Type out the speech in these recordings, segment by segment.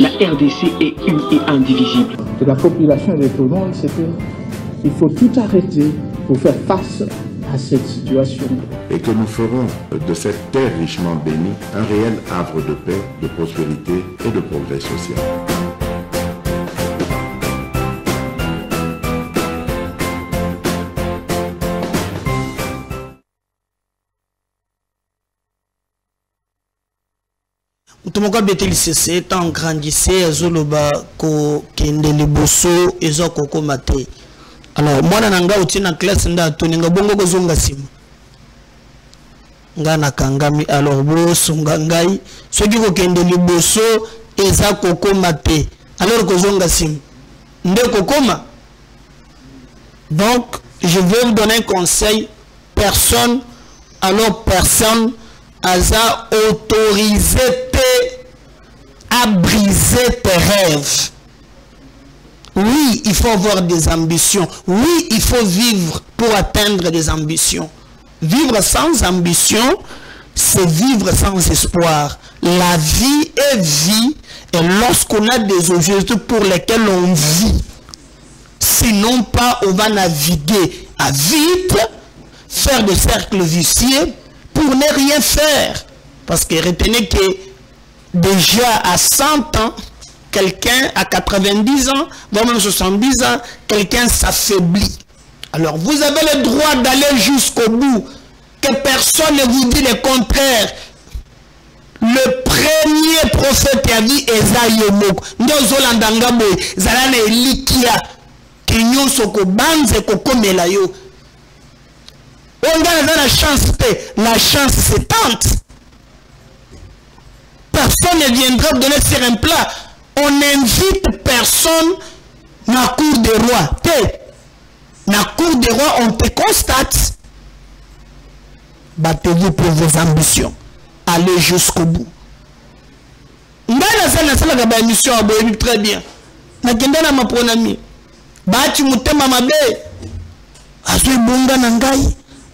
la RDC est une et indivisible. De la population et de tout le monde, c'est qu'il faut tout arrêter pour faire face à cette situation. Et que nous ferons de cette terre richement bénie un réel havre de paix, de prospérité et de progrès social. Mutumoko beteli sese tant grandissait azoloba ko kende liboso ezo koko mate. Alors mwana nanga utina classe nda toninga bongo ko zonga sima. Nga nakangami alors bo sunga ngai soki ko kende liboso eza koko mate. Alors ko zonga sima. Nde kokoma. Donc je vais vous donner un conseil, personne a autorisé à briser tes rêves. Oui, il faut avoir des ambitions. Oui, il faut vivre pour atteindre des ambitions. Vivre sans ambition, c'est vivre sans espoir. La vie est vie, et lorsqu'on a des objectifs pour lesquels on vit, sinon pas, on va naviguer à vide, faire des cercles vicieux, pour ne rien faire. Parce que retenez que déjà à 100 ans, quelqu'un à 90 ans, voire même 70 ans, quelqu'un s'affaiblit. Alors vous avez le droit d'aller jusqu'au bout, que personne ne vous dit le contraire. Le premier prophète a dit Ezayomoko. Nous Zolandangabo, Zalane Elikia, Kenyon Soko Banze Kokomelayo. On a la chance c'est tente. Personne ne viendra donner sur un plat. On n'invite personne dans la cour des rois. Dans la cour des rois, on te constate. Battez-vous pour vos ambitions. Allez jusqu'au bout. Très bien.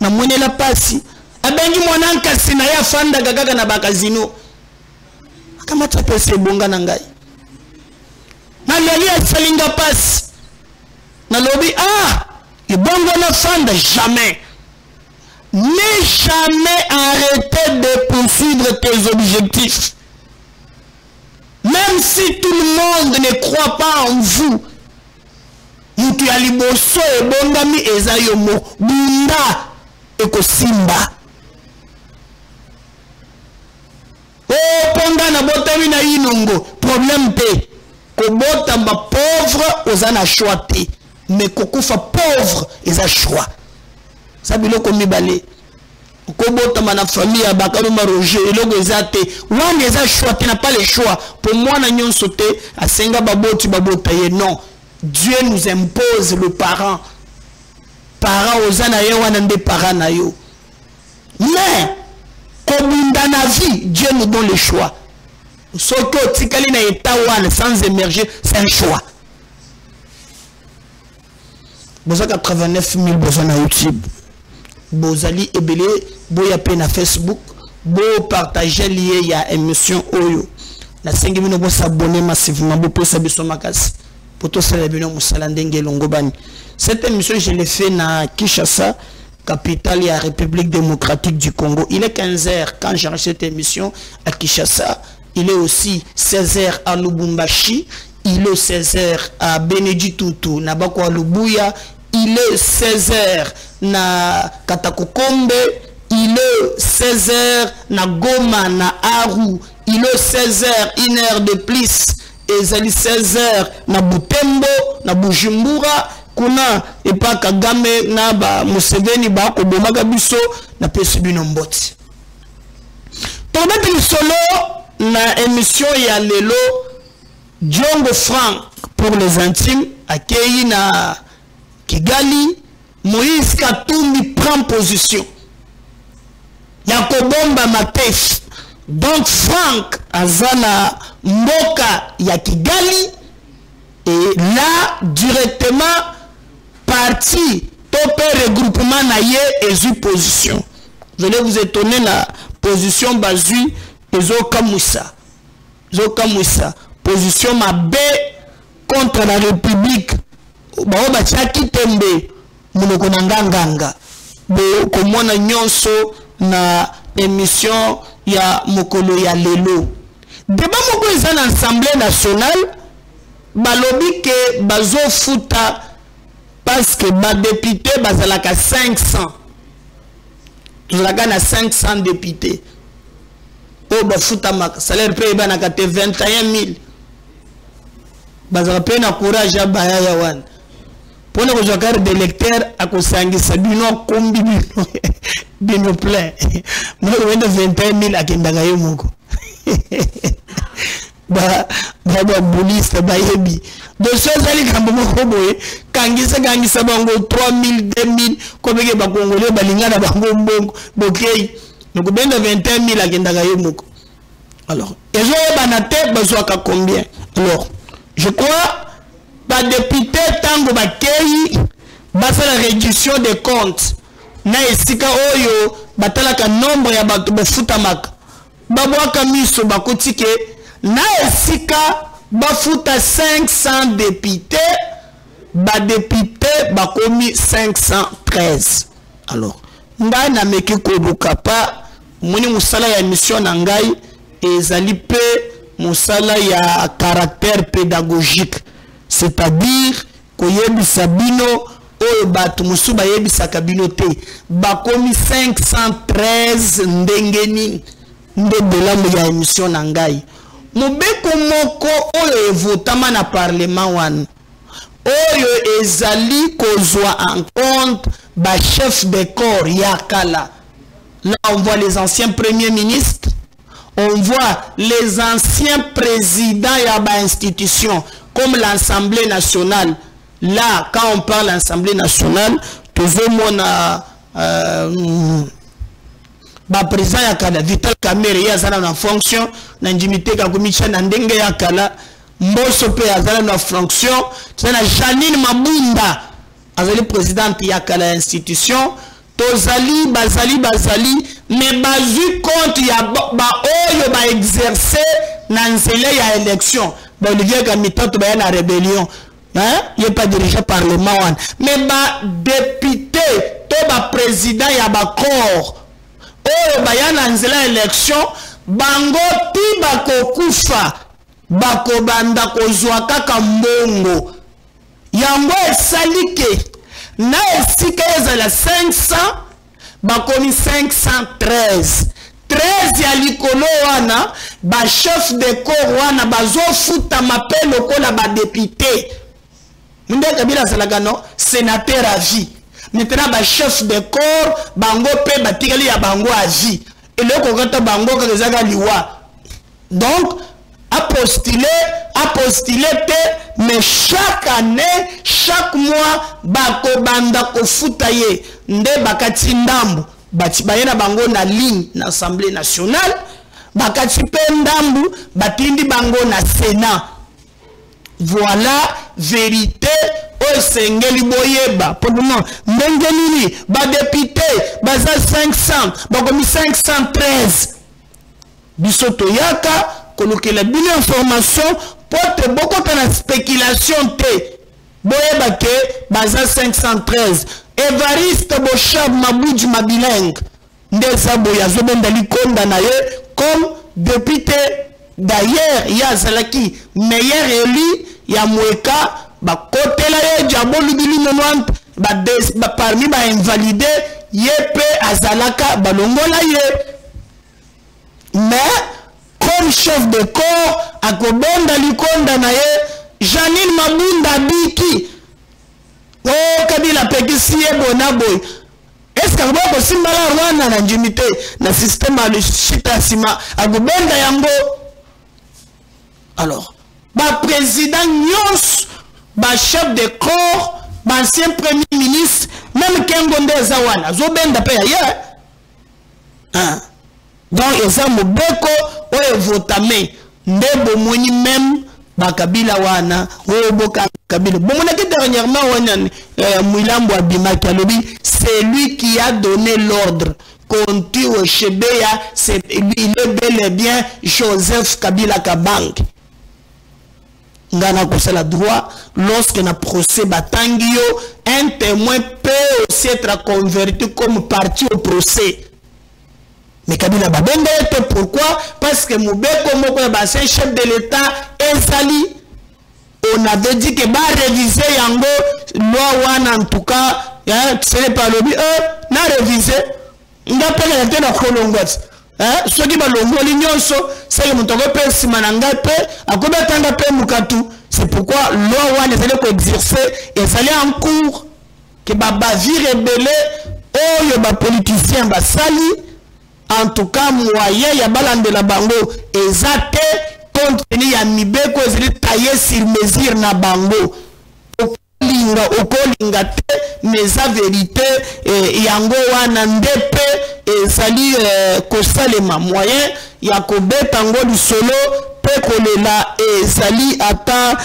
Na mwene la pasi abengi mwananka sina ya fanda gagaga na bakazino kama tapese bonga na ngai na lelia salinga pasi na lobi ibongo na fanda jamais. Ne jamais arrêter de poursuivre tes objectifs, même si tout le monde ne croit pas en vous. Mutu ya liboso ebongami ezayomo bunda eko simba. Ponga na botami na inongo problème pe ko bota ba pauvre ozana choix te mais kokufa pauvre eza choix. Sabilo ko mibale ko bota na famille ya bakaluma Roger eloko ezate wana eza choix te, n'a pas le choix pour moi na nyonso te asenga baboti babota ye. Non, Dieu nous impose le parent. Parents aux anayewana des parents na yo. Mais comme dans la vie, Dieu nous donne le choix. Ce que tikali na etawana sans émerger, c'est un choix. Boza 89 000 besoin na YouTube. Bozali ebele boya pe na Facebook, bo partager lié ya émission oyo. Na 5 minutes bo s'abonner massivement bo posa biso makasi. Cette émission, je l'ai fait à Kinshasa, capitale de la République démocratique du Congo. Il est 15h quand j'ai reçu cette émission à Kinshasa. Il est aussi 16h à Lubumbashi. Il est 16h à Beneditutu, na Bakwa Lubuya. Il est 16h na Katakokombe. Il est 16h na Goma, na Aru. Il est 16h, 1 heure de plus. Ezali 16h na Butembo, na Bujumbura, kuna epa Kagame na ba Museveni ba ko bomaka biso na pesi bino mboti. Tobeti solo na émission ya lelo Diongo Frank pour les intimes accueilli na Kigali. Moïse Katumbi prend position. Yakobomba Matef. Donc Frank Azana Mboka ya Kigali et là directement parti topé regroupement na ye et position. Je vais vous étonner la position basée Ezo Kamoussa. position ma B contre la République. Bao bachaki tembe munoko nganganga. Bo komona nyonso na émission ya mokolo ya lelo. Débat moko eza na Assemblée nationale balobi ke bazo futa parce que ba député bazalaka 500. Tozalaka na 500 députés. O ba futa mak salaire pe ba na 21 000. Bazala pe na courage ya baya ya wan. Pona ko carte d'électeur akosangisa bino kombi bino plein. Mo wenda 21 000 akendanga yo moko. ba buliste ba yebi. De choses ali kambo moko boye kangisa bango 3000 2000 kobeke ba congolais balingana bango mbongo bokei. Donc ben 21 000 akendanga yo moko. Alors, et je banate bazwaka combien? Alors, je crois ba député tango ba kei ba faire la réduction des comptes. Na esika oyo batalaka nombre ya bato bafutamaka. Babwaka miso bakotike na esika bafuta 500 députés, ba député bakomi 513. Alors, ngai na meki kobuka pa moni musala ya mission na ngai ezali pe musala ya caractère pédagogique, c'est-à-dire koyebisa bino oyo bato musu bayebisaka bino te bakomi 513 ndengeni nde belamu ya émission na ngai. Mobeko moko oyo evotama na parlement wana oyo ezali kozwa en compte ba chef de corps yakala. Là on voit les anciens premiers ministres, on voit les anciens présidents ya ba institution comme l'Assemblée nationale. Là quand on parle l'Assemblée nationale toujours mona ba président ya kala Vital Kamerhe ya zana na fonction na njimite ka kumicha na ndenge ya kala Mboso pe azala na fonction tena Janine Mabunda azali présidente ya kala institution tozali bazali mais bazu compte ya ba oyo ba exercer na nzela ya élection ba Olivier Kamitoto ba na rébellion hein il est pas dirigé par le Mawan mais ba député to ba président ya ba corps oyo bayana nzela élection bango ti bakokufa bakobanda kozwa kaka mbongo yango esalike na esika ezala 500 bakomi 513 13 ya likolo wana ba chef de corps wana bazofuta mape lokola ba député munde kabila salaka no sénateur à vie. Maintenant ba chef de corps bango pe batikali ya bango à vie et le kokata bango ka ezaka liwa. Donc a postulé te mais chaque année chaque mois bako banda ko futaye nde bakati ndambu bati bayena bango na ligne na Assemblée nationale bakati pe ndambu batindi bango na Sénat. Voilà vérité o sengeli boyeba pour le moment ndengeli ba député baza 500 bakomi 513 bisoto yaka kolokela bino information pote boko na spéculation te boyeba ke baza 513 Evariste Bochab Mabudji Mabileng ndeza boya zobenda likonda na ye comme député. D'ailleurs yazalaki meilleur élu ya mweka bakotela ye diabolo bili 90 parmi ba invalidé yepe azalaka balongola ye mais comme chef de corps akobenda likonda na ye Janine Mabunda biki o kabila pekisi ye bona boy. Est-ce que bako simbala Rwanda na njimite na système a chita sima akobenda yango. Alors ba président nyos ba chef de corps ba ancien premier ministre même Kengonde Zawana zobenda pe ya hein. Donc eza mobeko oyo votame ndebo moni même ba kabila wana oyo boka kabila bomona ke dernièrement wana Mwilambo Abimaki alobi c'est lui qui a donné l'ordre Konti au Chebeya, il est bel et bien Joseph Kabila Kabang. ngana kosala droit lorsque na procès batangio un témoin peut aussi être converti comme partie au procès. Mais Kabila Babenga était pourquoi? Parce que Moubeko Moko c'est un chef de l'État ezali. On avait dit que va réviser yango loi wana en tout cas ce n'est pas lobby na réviser ngapela yate na kolongots ceux qui balongoli nyonso c'est que mutoko pe simana ngape akobetanga pe mukatu. C'est pourquoi loi wana ezali ko exercer ezali en cours que babavi rebelle oyo ba politicien basali. En tout cas, moyen ya balande la bango ezate compte tenu ya mibeko ezali taillé sur mesure na bango. Okolinga te mais la vérité yango wana ndepe ezali kosalema moyen ya kobeta ngo lisolo pe kolela ezali ata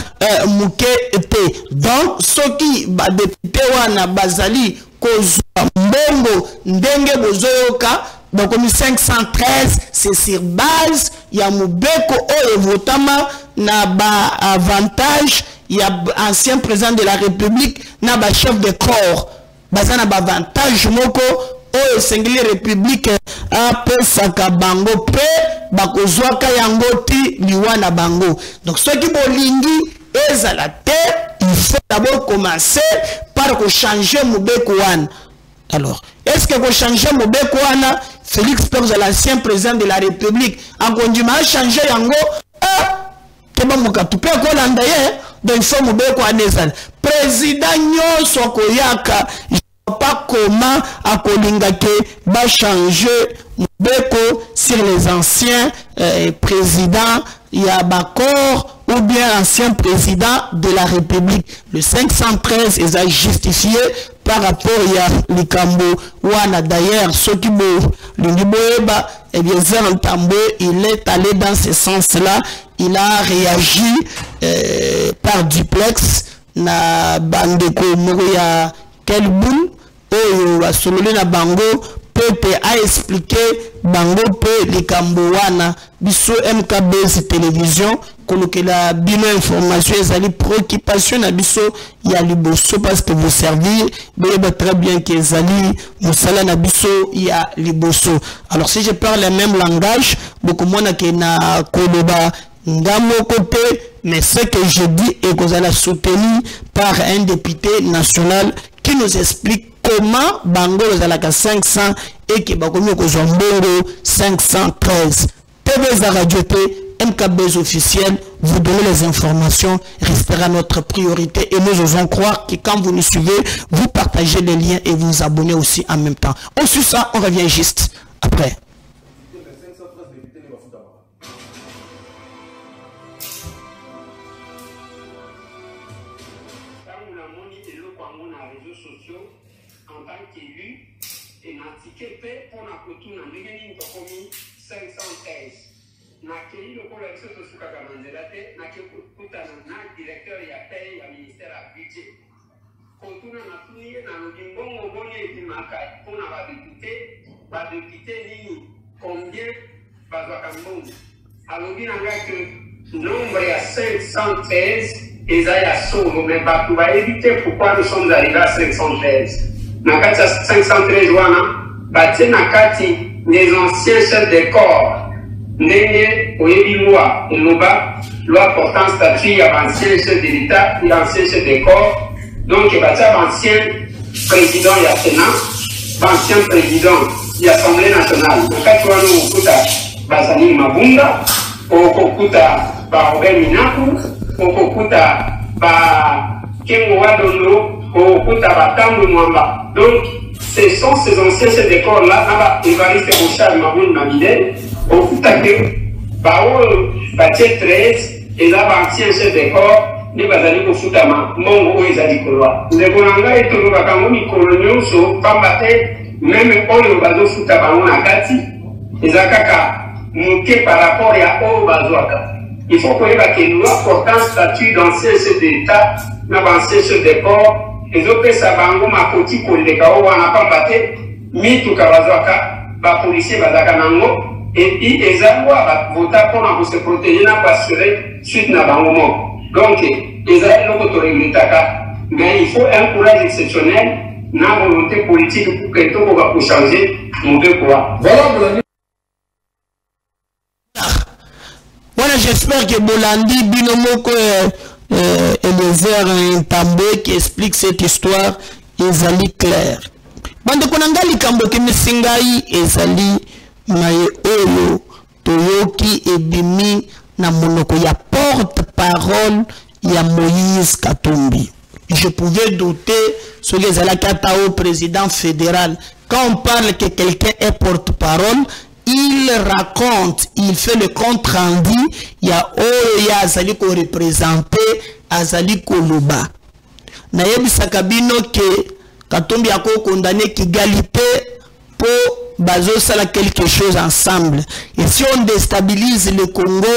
muke te. Donc soki ba député wana bazali kozwa mbongo ndenge bozoyoka. Donc, comme 513, c'est sur base, il y a Moubeko et Votama, n'a pas avantage, il y a ancien président de la République, n'a pas chef de corps, n'a pas avantage, Moko, oh, singulier République, a peu saka bango, peu, bakozwaka yangoti, liwana bango. Donc, ceux qui bolingi, et à la tête, il faut d'abord commencer par changer Moubeko wan. Alors, est-ce que vous changez Moubeko wana? Félix Perz, l'ancien président de la République, a continué à changer yango. Donc il faut Moubeko wana. Président Nyonso Koyaka, je ne sais pas comment à Kolingake va changer Moubeko sur les anciens présidents. Il y a Bakor ou bien ancien président de la République. Le 513 est justifié par rapport à Likambo Wana. D'ailleurs, ceux qui l'Indiboeba, eh bien, Zéran Tambo, il est allé dans ce sens-là. Il a réagi par duplex na Bandeko Mouria Kelboun, ou à Sololina Bango. Pepe a expliqué Bango Pe Likambo Wana biso MKBS télévision que la bino information ezali préoccupation na biso ya liboso parce que vous servir mais très bien que ezali musala na biso ya liboso. Alors si je parle le même langage beaucoup moins que na koloba ngamo côté mais ce que je dis est que vous allez soutenu par un député national qui nous explique comment Bango Zalaka 500 et que Bakomi Kozambongo 513. TV Radio T, MKBS officiel, vous donnez les informations, restera notre priorité et nous osons croire que quand vous nous suivez, vous partagez les liens et vous vous abonnez aussi en même temps. On suit ça, on revient juste après. Nakeli lokola biso tosukaka manzela te nakekutana na directeur ya paye ya ministère ya budget kotuna natuni ye nalobi mbongo boni ebimaka mpona badepute nini combien bazwaka mbongo alobi na ngai ke nombre ya 513 eza ya solo mais bato bayebi te pourquoi nous sommes arrivés à 513 na kati ya 513 wana batie na kati les anciens chefs de corps ndenge oyebi loi eloba loi portant statut ya ancien chef de l'État et ancien chef de corps donc batia ancien président ya Sénat ancien président ya Assemblée nationale nakati wana okuta bazali Mabunda okokuta ba Robert Minaku okokuta ba Kengo Wadondo okokuta ba Tambo Mwamba. Donc ce sont ces anciens chefs de corps là naba Évariste Bouchard Mabunda Mabide okuta ke bao batie 13 et là ancien chef de corps ne bazali kofutama mbongo oyo ezali kolwa ndeko na ngai etolobaka ngo mikolo nyonso pamba te meme oyo bazofuta bango na kati eza kaka moke par rapport ya oyo bazwaka. Il faut koyeba ke loi portant statut d'ancien chef d'État na bancien chef de corps ezopesa bango makoti koleka oyo wana pamba te mituka bazwaka bapolisier bazalaka nango et puis eza loi bavota mpona kose protéger na koassurer suite na bango moko. Donc, les mais il faut un courage exceptionnel, une volonté politique pour que tout va changer. Voilà. Voilà, j'espère que Bolandi Binomoko Eliezer Ntambwe qui explique cette histoire ezali clair. Bande konangali kambo ke misingai ezali maye oyo toyoki ebimi na monoko ya porte-parole ya Moïse Katumbi. Je pouvais douter sur les alakata au président fédéral. Quand on parle que quelqu'un est porte-parole, il raconte, il fait le compte rendu, il y a Azali ko représenté, Azali ko luba. Nayebi sakabino ke Katumbi a condamné Kigalité pour bazo sala quelque chose ensemble. Et si on déstabilise le Congo,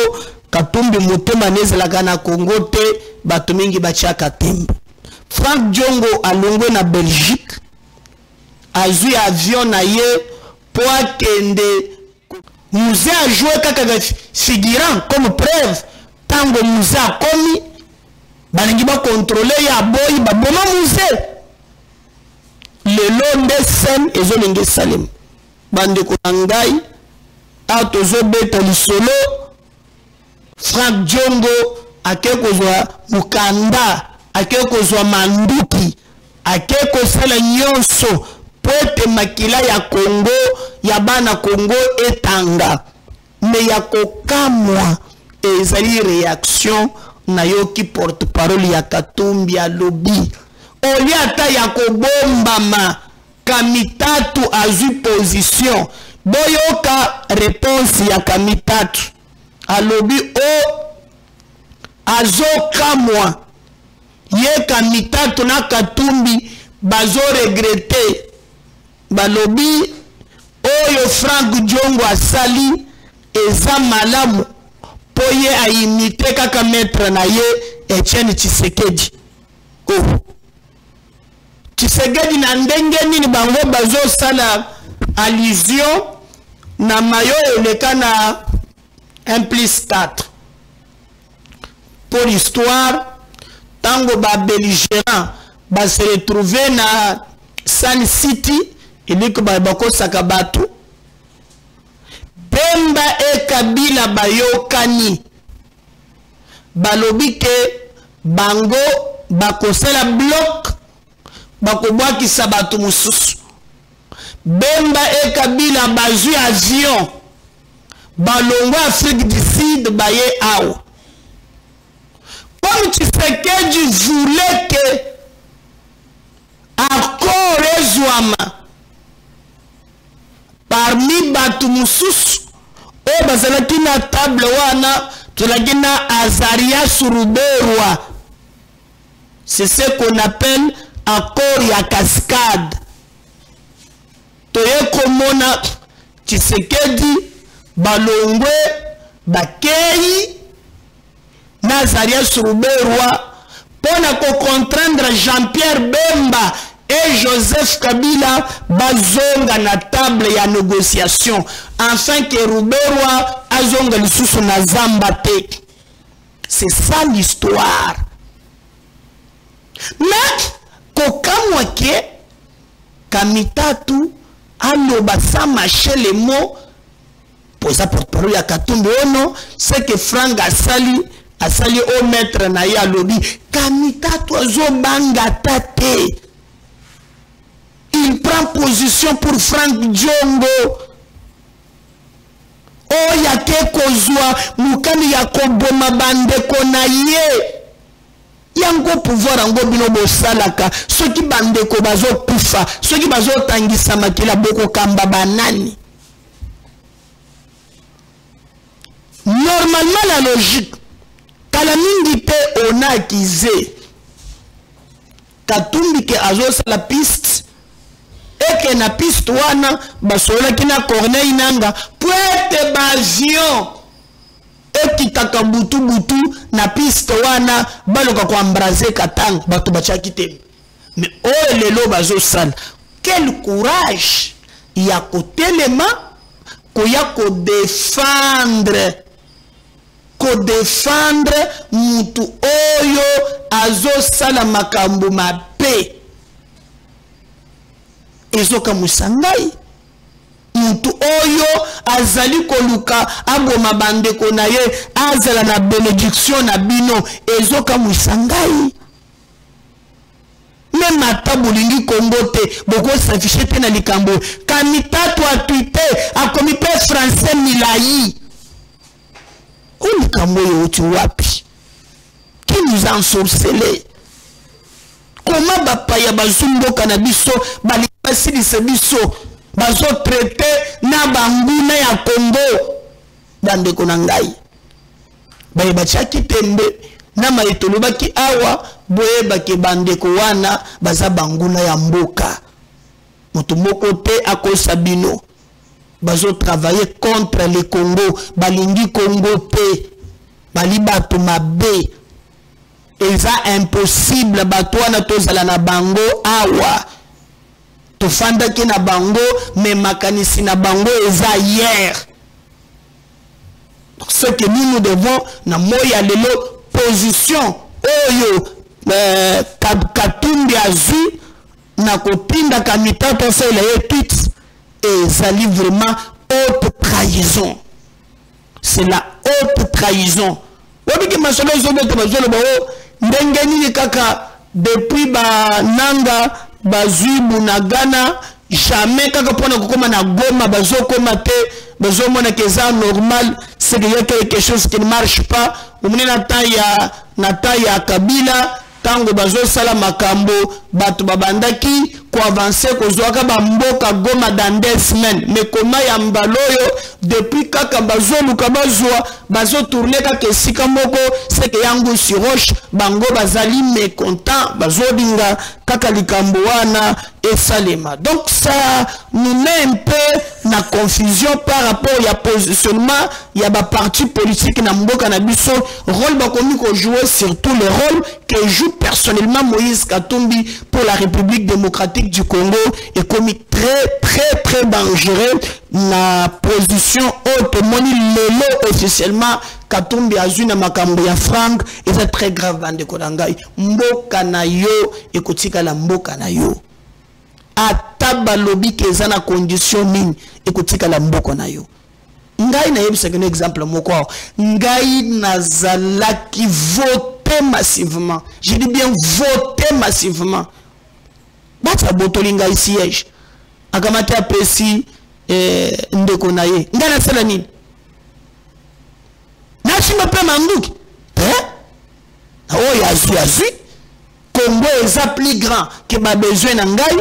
Katumbi motema nezela kana Congo te batumingi bachaka tembe. Frank Diongo a longo na Belgique, a vu avion na ye pour akende. Musée a joué kaka figurant comme preuve. Tango musée a commis, balingi ba contrôler ya boy ba boma musée. Le long des scènes et zolingue salem. Bande konangai a tozo beta lisolo. Frank Diongo akeko zwa mukanda, akeko zwa manduki, akeko sala nyonso. Pote makila ya Congo, ya bana Congo etanga. Mais ya kokamwa ezali réaction na yoki porte-parole ya Katumbi ya lobby. Oliata ya kobombama Kamitatu azu position. Boyoka réponse ya Kamitatu. A lobby o azokamwa. Ye Kamitatu na Katumbi bazo regretter. Balobi oyo Frank Diongo asali eza malamu poye a imite kaka maître na ye Etienne Tshisekedi. Oh, Tshisekedi na ndenge nini bango bazo sala allusion na mayo eleka na 1+4 pour l'histoire. Tango ba belligérant ba se retrouver na Sun City. Il dit que Bako Sakabatu Bemba e Kabila Bayokani Balobi ke Bango Bakosela bloc Bakobwaki Sabatu Mususu Bemba e Kabila Bazu avion Balongo Afrique du Sud Baye Ao. Comme Tshisekedi voulait que accord Ezouama parmi batu mususu o bazalaki na table wana tolaki na Azaria Suruberwa. C'est ce qu'on appelle accord ya cascade. Toye komona Tshisekedi balongwe bakei na Azaria Suruberwa pona ko contraindre Jean-Pierre Bemba et Joseph Kabila bazonga na table ya négociation afin que Ruberwa azonga lisusu na Zambate. C'est ça l'histoire. Mais kokamwa ke Kamitatu aloba sa marché les mots pour ça porte-parole ya Katumbi ono, c'est que Frank asali au maître na ya lobby Kamitatu azobanga tate. Il prend position pour Frank Diongo. Oh, ya ke kozwa mukami ya koboma bande konaye. Yango pouvoir ango bino bosalaka. Soki bande ko bazo pufa, soki bazo tangisa makila boko kamba banani. Normalement la logique. Kala mingi te on a akizé. Katumbi ke azo la piste. Et que na piste wana basola kina Corneille nanga poete bavion et kitaka butu na piste wana baloka ko embraser katang bato bachaki te. Mais oh lelo bazo sala quel courage il y a côté les mains ko ya ko défendre ko défendre mutu oyo azo sala makambo mabe ezoka musangai mutu oyo azali koluka aboma bandeko na ye azala na bénédiction na bino ezoka musangai même ata bolingi Congo te boko s'afficher te na likambo kamitato a Twitter a comité français milai o likambo yo tu wapi qui nous a ensorcelé comment bapaya bazumbo kanabiso bali basili sebiso bazo traité na banguna ya Congo bandeko na ngai baye bachaki tembe na maitolo baki awa boye baki bandeko wana baza banguna ya mboka mutu moko te akosa bino bazo travailler contre le Congo balingi Congo te bali bato mabe eza impossible bato wana tozala na bango awa tofanda ki na bango me makanisi na bango eza hier. Donc ce que nous devons na moya lelo position oyo Katumbi azu na kotinda kamitato fait la tweet et ça livre vraiment haute trahison. C'est la haute trahison. Wabiki masolo zobe bazolo ba ndengeni kaka depuis ba nanga bazui bunagana jamais kaka pona kokoma na Goma bazokoma te bazomona que ça normal c'est qu'il y a quelque chose qui ne marche pas umune na taya Kabila tango bazo sala makambo batu babandaki ko avancer ko zoaka ba mboka Goma dans 2 semaines mais comment ya mbaloyo depuis kaka bazo luka bazo tourner kaka sika moko c'est que yango sur roche bango bazali mécontent bazo dinga kaka likambo wana et salema. Donc ça nous met un peu na confusion par rapport à positionnement il y a ba parti politique na mboka na biso rôle ba komi ko jouer surtout le rôle que joue personnellement Moïse Katumbi pour la République démocratique du Congo est comme très dangereux na position haute moni lelo officiellement Katumbi azuna makambo ya Frank et c'est très grave bande konangai mboka na yo ekotika la mboka na yo ataba lobi keza na condition nini ekotika la mboka na yo ngai na yebisa un exemple moko ngai nazalaki voter massivement, je dis bien voter massivement bata botoli ngai siège akamate apesi ndeko na ye ngai na sala nini na chimba pe manduki oh yazui Congo est plus grand que ba besoin na ngai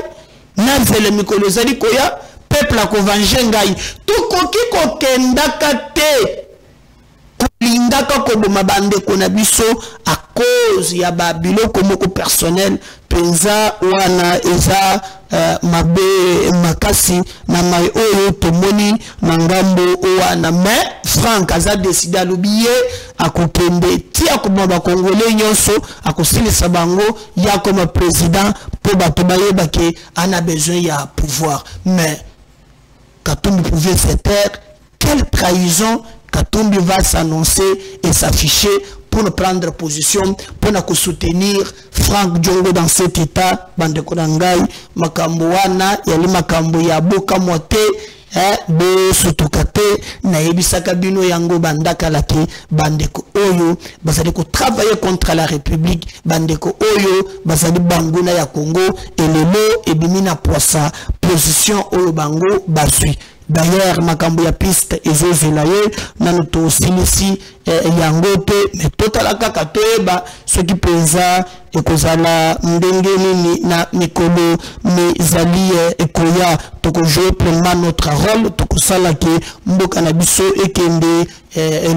na vele mikolo zali koya peuple a kovange ngai tukoki kokendaka te kulingaka koboma bandeko na biso à cause ya babiloko moko personnel penza wana eza mabe makasi na mai oyo tomoni na ngambo wana mais Frank aza décidé à l'oublier à kokende ti akoboma congolais nyonso akosilisa bango ya comme président pour bato bayeba ke ana besoin ya pouvoir mais Katumbi pouvait se taire. Quelle trahison Katumbi va s'annoncer et s'afficher pour ne prendre position, pour ne soutenir Frank Diongo dans cet état. Bande Konangai, Makambo wana, yali Makambo ya boka moite, be sutukate, na ebisaka bino yango bandaka laki, bandeko oyo, basali ko travailler contre la République, bandeko oyo, basali banguna ya Congo, et lelo ebimina poisa, position oyo bango basui. D'ailleurs, makambo ya piste ezozelaye nanuto silisi yangote mais totalaka katoeba ce qui pesa ekozala ndenge nini na mikolo mezali ekoya toko jouer pleinement notre rôle toko sala ke mboka na biso ekende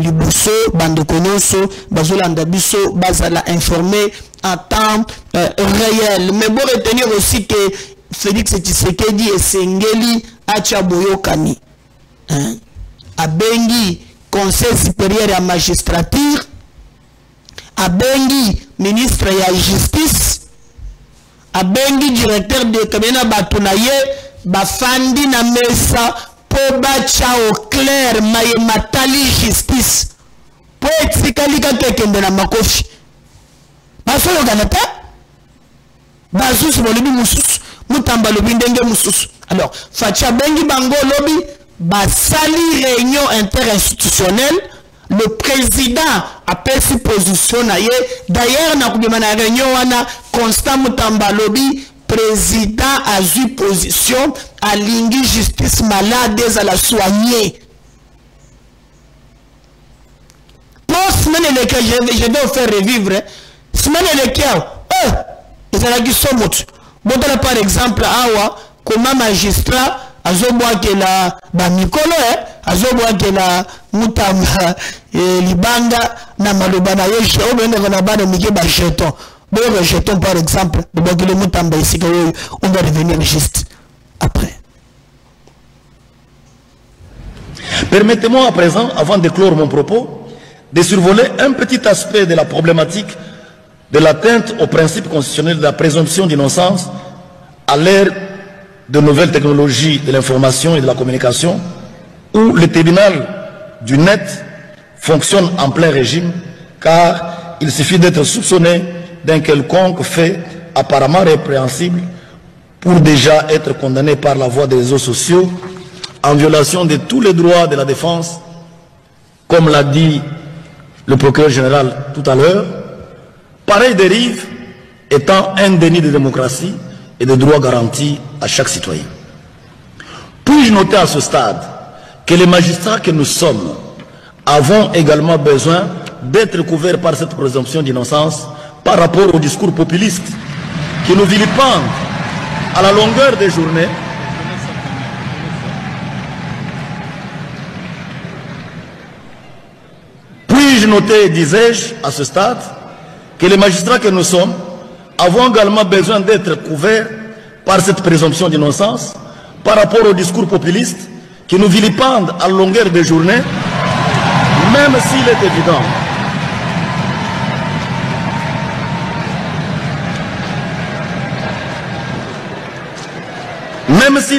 liboso bande konyoso bazolanda biso bazala informé en temps réel mais bon retenir aussi que Félix Tshisekedi et Sengeli acha boyokani abengi conseil supérieur à magistrature abengi ministre ya justice abengi directeur de cabinet batunaye bafandi na mesa po bacha au clair maye matali justice po etikali kaka ekende na makofi basoyokana te basusu bolobi mosusu mutamba lobi ndenge mosusu. Alors Fachi abengi bango lobi basali réunion interinstitutionnelle. Le président a pris sa position. D'ailleurs, dans la réunion, Constant Mutamba lobi, président a eu position à l'ingé justice malade à la soigner. Pour semaine lesquelles je vais vous faire revivre, semaine lesquelles, ils ont dit ça. Par exemple, comment magistrat azoboa ke la ba mikolo azoboa ke la mutamba libanga na maloba na yo je obenge na bana mike ba jeton boyo jeton par exemple de le mutamba ici on va revenir juste après. Permettez-moi à présent, avant de clore mon propos, de survoler un petit aspect de la problématique de l'atteinte au principe constitutionnel de la présomption d'innocence à l'ère de nouvelles technologies de l'information et de la communication, où le tribunal du net fonctionne en plein régime, car il suffit d'être soupçonné d'un quelconque fait apparemment répréhensible pour déjà être condamné par la voie des réseaux sociaux en violation de tous les droits de la défense, comme l'a dit le procureur général tout à l'heure. Pareille dérive étant un déni de démocratie et de droits garantis à chaque citoyen. Puis-je noter à ce stade que les magistrats que nous sommes avons également besoin d'être couverts par cette présomption d'innocence par rapport au discours populiste qui nous vilipendent à la longueur des journées Puis-je noter, disais-je, à ce stade, que les magistrats que nous sommes avons également besoin d'être couverts par cette présomption d'innocence par rapport au discours populiste qui nous vilipendent à longueur de journée, même s'il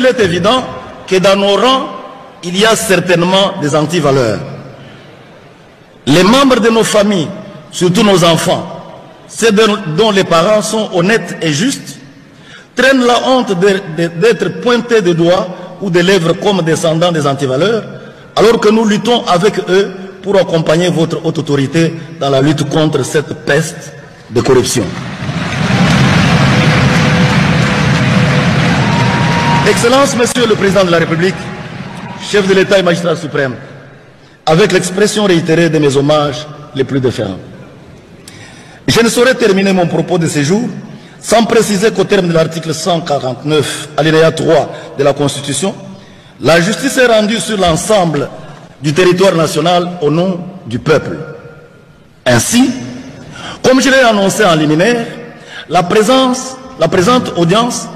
est évident que dans nos rangs, il y a certainement des antivaleurs. Les membres de nos familles, surtout nos enfants, ceux dont les parents sont honnêtes et justes, traînent la honte d'être pointés de doigts ou de lèvres comme descendants des antivaleurs, alors que nous luttons avec eux pour accompagner votre haute autorité dans la lutte contre cette peste de corruption. Excellence, Monsieur le Président de la République, chef de l'État et magistrat suprême, avec l'expression réitérée de mes hommages les plus déférents. Je ne saurais terminer mon propos de ce jour sans préciser qu'au terme de l'article 149, alinéa 3 de la Constitution, la justice est rendue sur l'ensemble du territoire national au nom du peuple. Ainsi, comme je l'ai annoncé en liminaire, la présente audience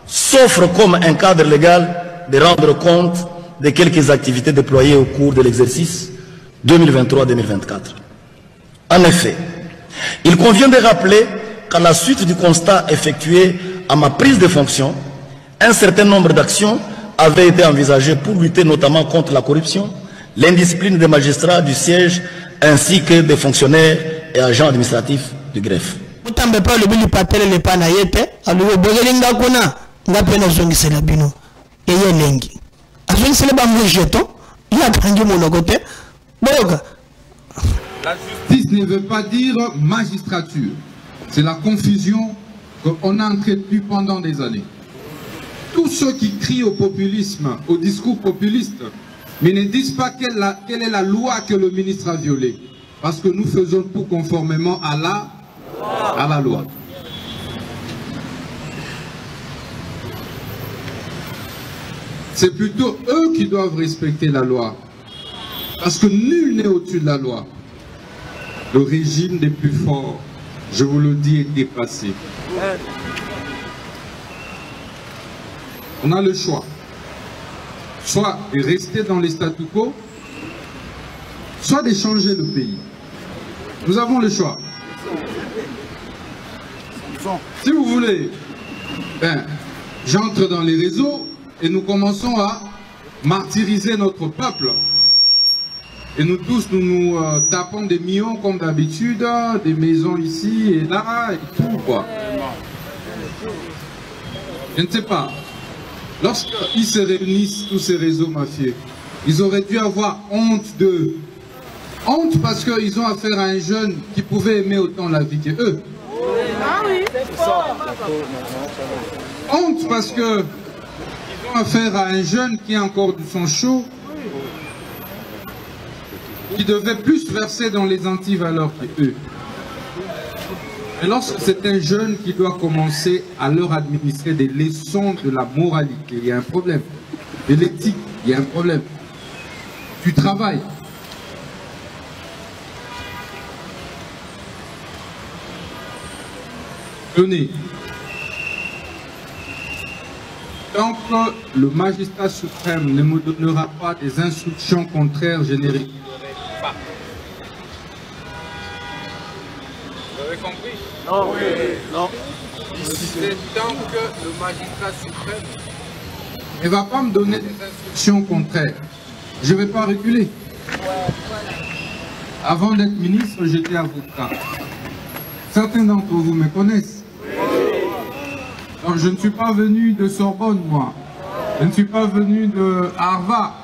s'offre comme un cadre légal de rendre compte de quelques activités déployées au cours de l'exercice 2023-2024. En effet, il convient de rappeler qu'à la suite du constat effectué à ma prise de fonction, un certain nombre d'actions avaient été envisagées pour lutter notamment contre la corruption, l'indiscipline des magistrats du siège ainsi que des fonctionnaires et agents administratifs du greffe. La justice ne veut pas dire magistrature. C'est la confusion qu'on a entretenue pendant des années. Tous ceux qui crient au populisme, au discours populiste, mais ne disent pas quelle est la loi que le ministre a violée. Parce que nous faisons tout conformément à la loi. C'est plutôt eux qui doivent respecter la loi. Parce que nul n'est au-dessus de la loi. Le régime des plus forts, je vous le dis, est dépassé. On a le choix. Soit de rester dans les statu quo, soit de changer le pays. Nous avons le choix. Si vous voulez, j'entre dans les réseaux et nous commençons à martyriser notre peuple. Et nous tous, nous tapons des millions comme d'habitude, des maisons ici et là et tout quoi. Je ne sais pas. Lorsqu'ils se réunissent, tous ces réseaux mafieux, ils auraient dû avoir honte d'eux. Honte parce qu'ils ont affaire à un jeune qui pouvait aimer autant la vie qu'eux. Ah oui, c'est fort. Honte parce qu'ils ont affaire à un jeune qui a encore du sang chaud, qui devait plus verser dans les antivaleurs qu'eux. Et lorsque c'est un jeune qui doit commencer à leur administrer des leçons de la moralité, il y a un problème. De l'éthique, il y a un problème. Du travail. Tenez. Tant que le magistrat suprême ne me donnera pas des instructions contraires, je n'ai rien. Vous avez compris? Non, oui, non. C'est tant que le magistrat suprême ne va pas me donner des instructions contraires, je ne vais pas reculer. Avant d'être ministre, j'étais avocat. Certains d'entre vous me connaissent. Donc, je ne suis pas venu de Sorbonne, moi. Je ne suis pas venu de Harvard.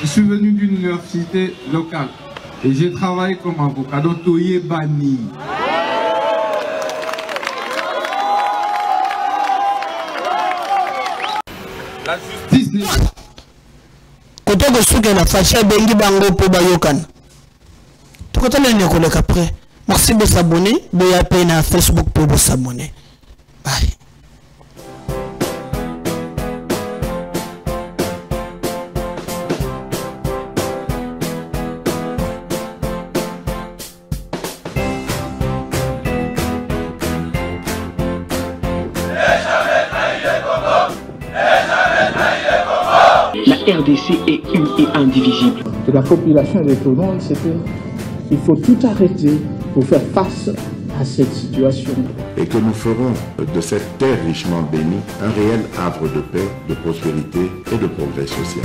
Je suis venu d'une université locale. Et j'ai travaillé comme avocat. Donc, Toye Bani. La justice n'est pas... Koto ko suke na facha bengi bango po bayokan. Tokoto le nekole kapre. Merci de s'abonner, de y appeler na Facebook pour vous s'abonner. Bye. La RDC est une et indivisible. Et la population de tout le monde, c'est qu'il faut tout arrêter pour faire face à cette situation. Et que nous ferons de cette terre richement bénie un réel havre de paix, de prospérité et de progrès social.